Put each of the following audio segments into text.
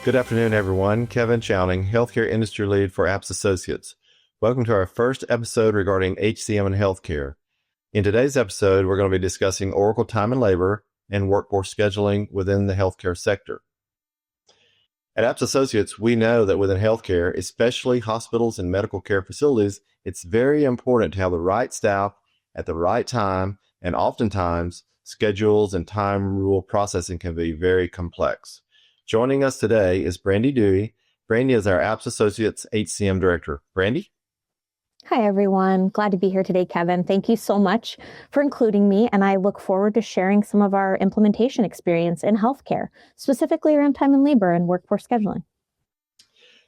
Good afternoon, everyone. Kevin Chowning, Healthcare Industry Lead for Apps Associates. Welcome to our first episode regarding HCM and healthcare. In today's episode, we're going to be discussing Oracle Time and Labor and workforce scheduling within the healthcare sector. At Apps Associates, we know that within healthcare, especially hospitals and medical care facilities, it's very important to have the right staff at the right time, and oftentimes, schedules and time rule processing can be very complex. Joining us today is Brandi Duy. Brandi is our Apps Associates HCM Director. Brandi? Hi, everyone. Glad to be here today, Kevin. Thank you so much for including me, and I look forward to sharing some of our implementation experience in healthcare, specifically around time and labor and workforce scheduling.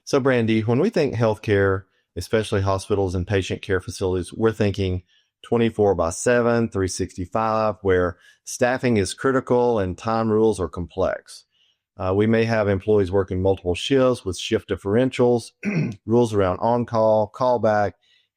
So, Brandi, when we think healthcare, especially hospitals and patient care facilities, we're thinking 24/7, 365, where staffing is critical and time rules are complex. We may have employees working multiple shifts with shift differentials, rules around on-call, callback,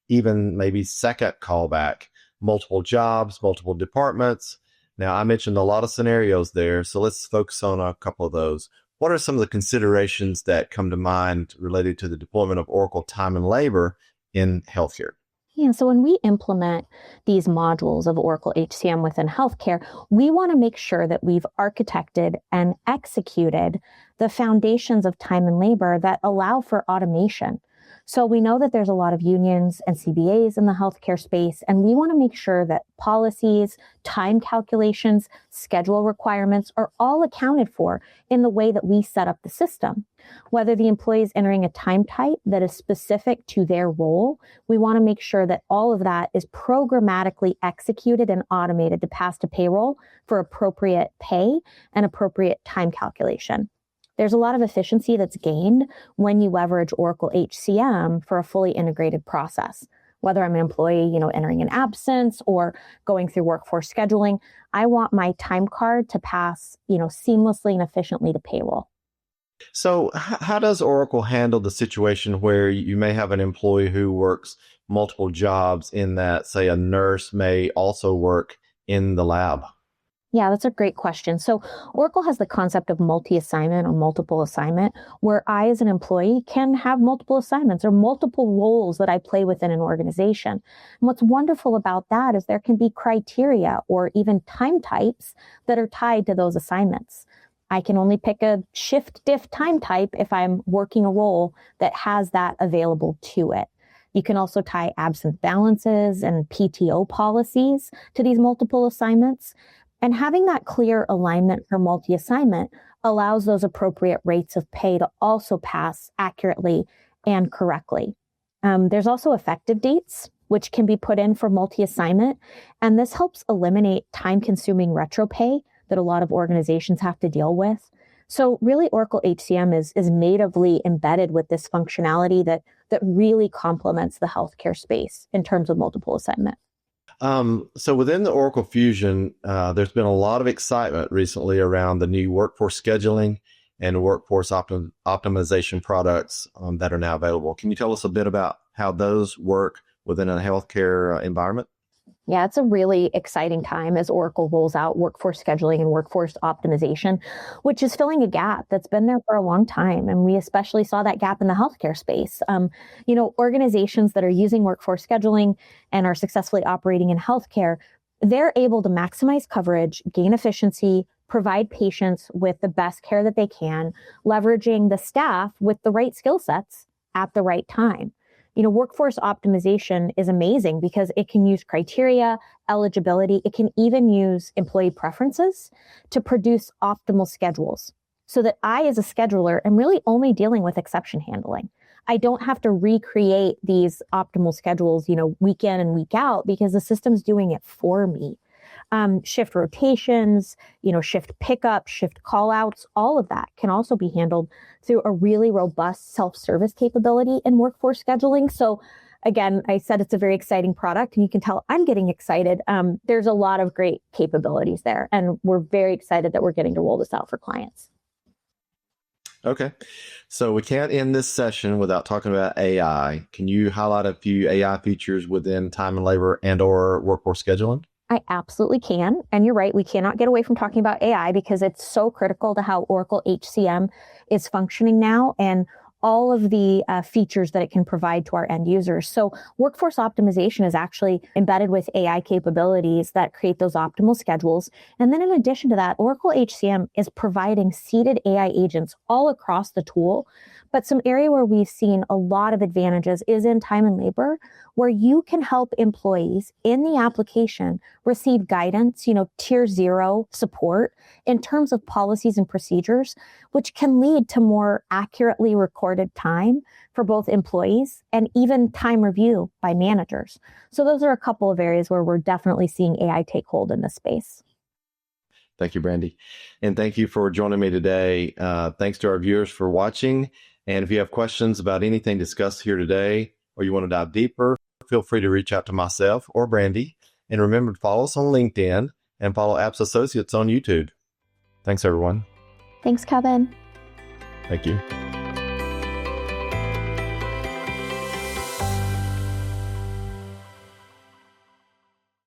even maybe second callback, multiple jobs, multiple departments. Now, I mentioned a lot of scenarios there, so let's focus on a couple of those. What are some of the considerations that come to mind related to the deployment of Oracle Time and Labor in healthcare? Yeah, so when we implement these modules of Oracle HCM within healthcare, we want to make sure that we've architected and executed the foundations of time and labor that allow for automation. So we know that there's a lot of unions and CBAs in the healthcare space, and we want to make sure that policies, time calculations, schedule requirements are all accounted for in the way that we set up the system. Whether the employee is entering a time type that is specific to their role, we want to make sure that all of that is programmatically executed and automated to pass to payroll for appropriate pay and appropriate time calculation. There's a lot of efficiency that's gained when you leverage Oracle HCM for a fully integrated process. Whether I'm an employee, entering an absence or going through workforce scheduling, I want my time card to pass, seamlessly and efficiently to payroll. So how does Oracle handle the situation where you may have an employee who works multiple jobs in that, say, a nurse may also work in the lab? Yeah, that's a great question. So Oracle has the concept of multi-assignment or multiple assignment, where I as an employee can have multiple assignments or multiple roles that I play within an organization. And what's wonderful about that is there can be criteria or even time types that are tied to those assignments. I can only pick a shift diff time type if I'm working a role that has that available to it. You can also tie absence balances and PTO policies to these multiple assignments. And having that clear alignment for multi-assignment allows those appropriate rates of pay to also pass accurately and correctly. There's also effective dates, which can be put in for multi-assignment. And this helps eliminate time-consuming retro pay that a lot of organizations have to deal with. So really, Oracle HCM is natively embedded with this functionality that really complements the healthcare space in terms of multiple assignment. So within the Oracle Fusion, there's been a lot of excitement recently around the new workforce scheduling and workforce optimization products that are now available. Can you tell us a bit about how those work within a healthcare environment? Yeah, it's a really exciting time as Oracle rolls out workforce scheduling and workforce optimization, which is filling a gap that's been there for a long time. And we especially saw that gap in the healthcare space. Organizations that are using workforce scheduling and are successfully operating in healthcare, they're able to maximize coverage, gain efficiency, provide patients with the best care that they can, leveraging the staff with the right skill sets at the right time. Workforce optimization is amazing because it can use criteria, eligibility. It can even use employee preferences to produce optimal schedules so that I, as a scheduler, am really only dealing with exception handling. I don't have to recreate these optimal schedules, week in and week out because the system's doing it for me. Shift rotations, shift pickup, shift call outs, all of that can also be handled through a really robust self-service capability in workforce scheduling. So again, I said it's a very exciting product and you can tell I'm getting excited. There's a lot of great capabilities there and we're very excited that we're getting to roll this out for clients. Okay. So we can't end this session without talking about AI. Can you highlight a few AI features within time and labor and or workforce scheduling? I absolutely can. And you're right, we cannot get away from talking about AI because it's so critical to how Oracle HCM is functioning now and all of the features that it can provide to our end users. So workforce optimization is actually embedded with AI capabilities that create those optimal schedules. And then in addition to that, Oracle HCM is providing seated AI agents all across the tool. But some area where we've seen a lot of advantages is in time and labor, where you can help employees in the application receive guidance, tier 0 support in terms of policies and procedures, which can lead to more accurately recorded time for both employees and even time review by managers. So those are a couple of areas where we're definitely seeing AI take hold in this space. Thank you, Brandi. And thank you for joining me today. Thanks to our viewers for watching. And if you have questions about anything discussed here today, or you want to dive deeper, feel free to reach out to myself or Brandi. And remember to follow us on LinkedIn and follow Apps Associates on YouTube. Thanks, everyone. Thanks, Kevin. Thank you.